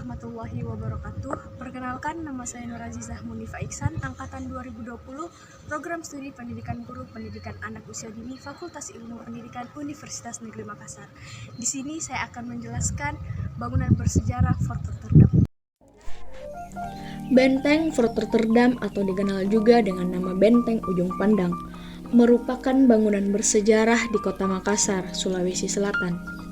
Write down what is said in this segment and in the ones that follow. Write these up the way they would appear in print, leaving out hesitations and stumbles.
warahmatullahi wabarakatuh. Perkenalkan, nama saya Nur Azizah Munifa Iksan, Angkatan 2020, Program Studi Pendidikan Guru Pendidikan Anak Usia Dini, Fakultas Ilmu Pendidikan Universitas Negeri Makassar. Di sini saya akan menjelaskan bangunan bersejarah Fort Rotterdam. Benteng Fort Rotterdam atau dikenal juga dengan nama Benteng Ujung Pandang merupakan bangunan bersejarah di Kota Makassar, Sulawesi Selatan.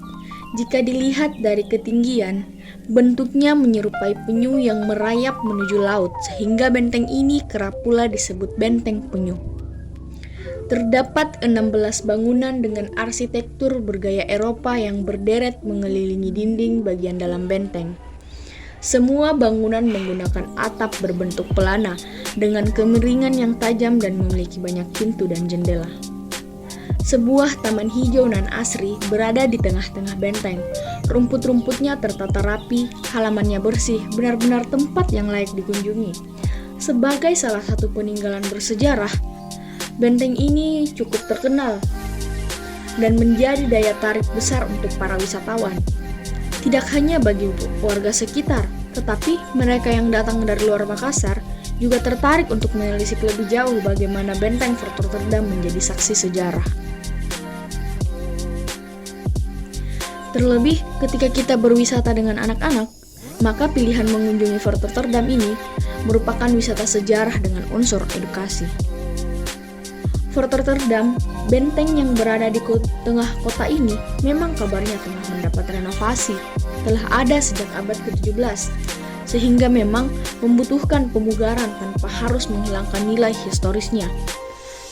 Jika dilihat dari ketinggian, bentuknya menyerupai penyu yang merayap menuju laut, sehingga benteng ini kerap pula disebut Benteng Penyu. Terdapat 16 bangunan dengan arsitektur bergaya Eropa yang berderet mengelilingi dinding bagian dalam benteng. Semua bangunan menggunakan atap berbentuk pelana dengan kemiringan yang tajam dan memiliki banyak pintu dan jendela. Sebuah taman hijau nan asri berada di tengah-tengah benteng. Rumput-rumputnya tertata rapi, halamannya bersih, benar-benar tempat yang layak dikunjungi. Sebagai salah satu peninggalan bersejarah, benteng ini cukup terkenal dan menjadi daya tarik besar untuk para wisatawan. Tidak hanya bagi warga sekitar, tetapi mereka yang datang dari luar Makassar juga tertarik untuk menelisik lebih jauh bagaimana benteng Fort Rotterdam menjadi saksi sejarah. Terlebih ketika kita berwisata dengan anak-anak, maka pilihan mengunjungi Fort Rotterdam ini merupakan wisata sejarah dengan unsur edukasi. Fort Rotterdam, benteng yang berada di tengah kota ini, memang kabarnya tengah mendapat renovasi, telah ada sejak abad ke-17, sehingga memang membutuhkan pemugaran tanpa harus menghilangkan nilai historisnya.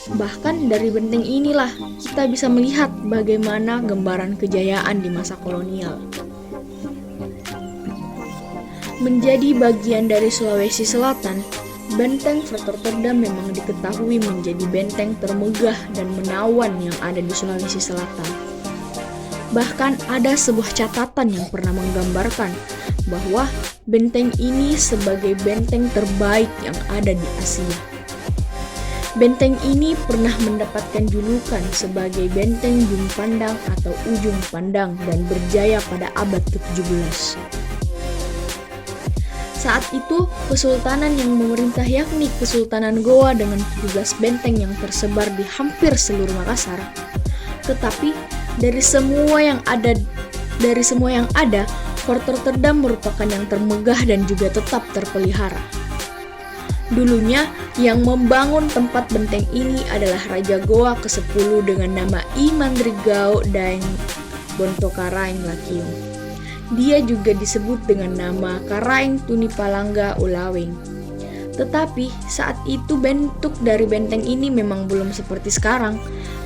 Bahkan dari benteng inilah kita bisa melihat bagaimana gambaran kejayaan di masa kolonial. Menjadi bagian dari Sulawesi Selatan, Benteng Fort Rotterdam memang diketahui menjadi benteng termegah dan menawan yang ada di Sulawesi Selatan. Bahkan ada sebuah catatan yang pernah menggambarkan bahwa benteng ini sebagai benteng terbaik yang ada di Asia. Benteng ini pernah mendapatkan julukan sebagai Benteng Ujung Pandang atau Ujung Pandang dan berjaya pada abad ke-17. Saat itu, kesultanan yang memerintah yakni Kesultanan Goa dengan 17 benteng yang tersebar di hampir seluruh Makassar. Tetapi dari semua yang ada, Fort Rotterdam merupakan yang termegah dan juga tetap terpelihara. Dulunya, yang membangun tempat benteng ini adalah Raja Goa ke-10 dengan nama I Mandrigao Daeng Bontokaraeng Lakiung. Dia juga disebut dengan nama Karaeng Tunipalangga Ulaweng. Tetapi saat itu bentuk dari benteng ini memang belum seperti sekarang.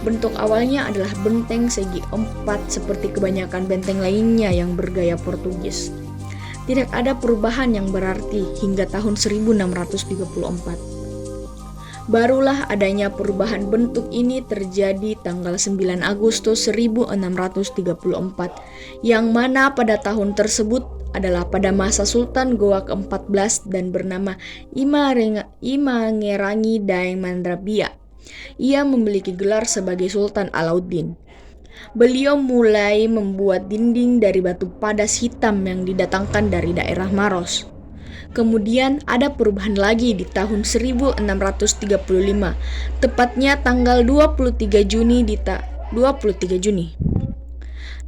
Bentuk awalnya adalah benteng segi 4 seperti kebanyakan benteng lainnya yang bergaya Portugis. Tidak ada perubahan yang berarti hingga tahun 1634. Barulah adanya perubahan bentuk ini terjadi tanggal 9 Agustus 1634, yang mana pada tahun tersebut adalah pada masa Sultan Goa ke-14 dan bernama Imangerangi Daeng Mandrabia. Ia memiliki gelar sebagai Sultan Alauddin. Beliau mulai membuat dinding dari batu padas hitam yang didatangkan dari daerah Maros. Kemudian ada perubahan lagi di tahun 1635, tepatnya tanggal 23 Juni.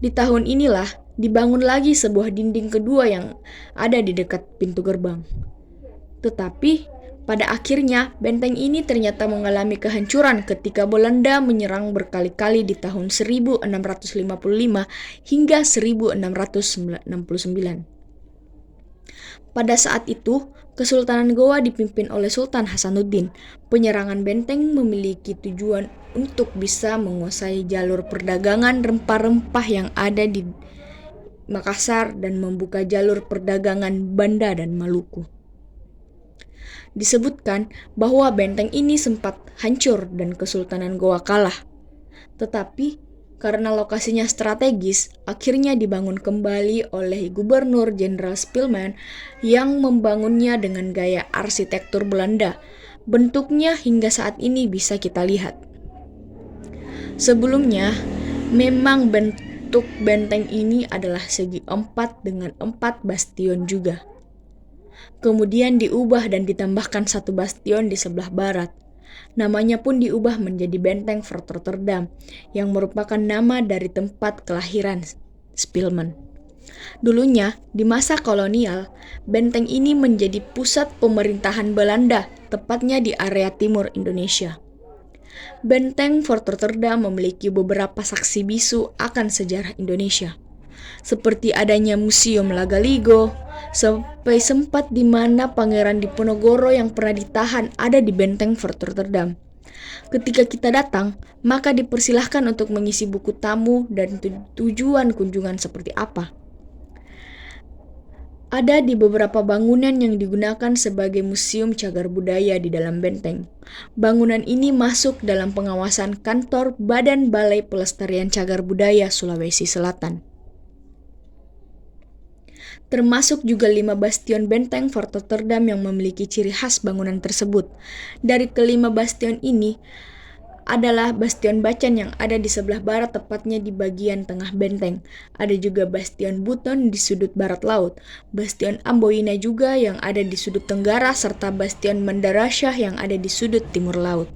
Di tahun inilah dibangun lagi sebuah dinding kedua yang ada di dekat pintu gerbang. Tetapi pada akhirnya, benteng ini ternyata mengalami kehancuran ketika Belanda menyerang berkali-kali di tahun 1655 hingga 1669. Pada saat itu, Kesultanan Goa dipimpin oleh Sultan Hasanuddin. Penyerangan benteng memiliki tujuan untuk bisa menguasai jalur perdagangan rempah-rempah yang ada di Makassar dan membuka jalur perdagangan Banda dan Maluku. Disebutkan bahwa benteng ini sempat hancur dan Kesultanan Goa kalah. Tetapi karena lokasinya strategis, akhirnya dibangun kembali oleh Gubernur Jenderal Spilman yang membangunnya dengan gaya arsitektur Belanda. Bentuknya hingga saat ini bisa kita lihat. Sebelumnya, memang bentuk benteng ini adalah segi 4 dengan 4 bastion juga. Kemudian diubah dan ditambahkan satu bastion di sebelah barat. Namanya pun diubah menjadi Benteng Fort Rotterdam, yang merupakan nama dari tempat kelahiran Spilman. Dulunya, di masa kolonial, benteng ini menjadi pusat pemerintahan Belanda, tepatnya di area timur Indonesia. Benteng Fort Rotterdam memiliki beberapa saksi bisu akan sejarah Indonesia, seperti adanya Museum Lagaligo, sampai sempat di mana Pangeran Diponegoro yang pernah ditahan ada di Benteng Fort Rotterdam. Ketika kita datang, maka dipersilahkan untuk mengisi buku tamu dan tujuan kunjungan seperti apa. Ada di beberapa bangunan yang digunakan sebagai museum cagar budaya di dalam benteng. Bangunan ini masuk dalam pengawasan kantor Badan Balai Pelestarian Cagar Budaya Sulawesi Selatan. Termasuk juga 5 bastion benteng Fort Rotterdam yang memiliki ciri khas bangunan tersebut. Dari kelima bastion ini adalah Bastion Bacan yang ada di sebelah barat, tepatnya di bagian tengah benteng. Ada juga Bastion Buton di sudut barat laut, Bastion Amboina juga yang ada di sudut tenggara, serta Bastion Mandarasyah yang ada di sudut timur laut.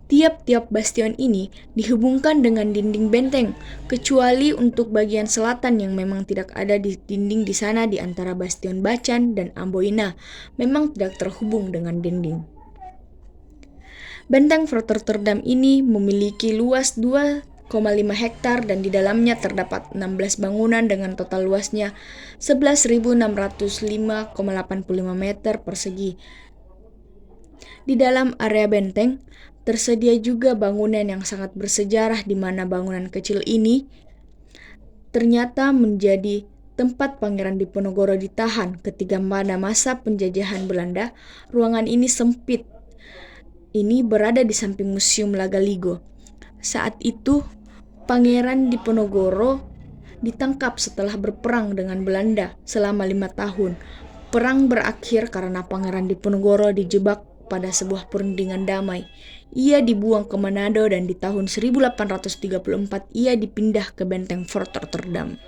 Tiap-tiap bastion ini dihubungkan dengan dinding benteng, kecuali untuk bagian selatan yang memang tidak ada di dinding di sana di antara Bastion Bacan dan Amboina, memang tidak terhubung dengan dinding. Benteng Fort Rotterdam ini memiliki luas 2,5 hektar dan di dalamnya terdapat 16 bangunan dengan total luasnya 11.605,85 meter persegi. Di dalam area benteng tersedia juga bangunan yang sangat bersejarah, di mana bangunan kecil ini ternyata menjadi tempat Pangeran Diponegoro ditahan ketika pada masa penjajahan Belanda. Ruangan ini sempit. Ini berada di samping Museum Lagaligo. Saat itu, Pangeran Diponegoro ditangkap setelah berperang dengan Belanda selama 5 tahun. Perang berakhir karena Pangeran Diponegoro dijebak pada sebuah perundingan damai. Ia dibuang ke Manado dan di tahun 1834 ia dipindah ke Benteng Fort Rotterdam.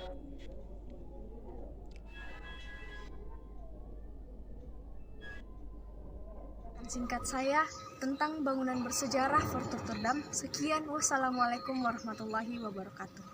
Singkat saya tentang bangunan bersejarah Fort Rotterdam. Sekian, wassalamualaikum warahmatullahi wabarakatuh.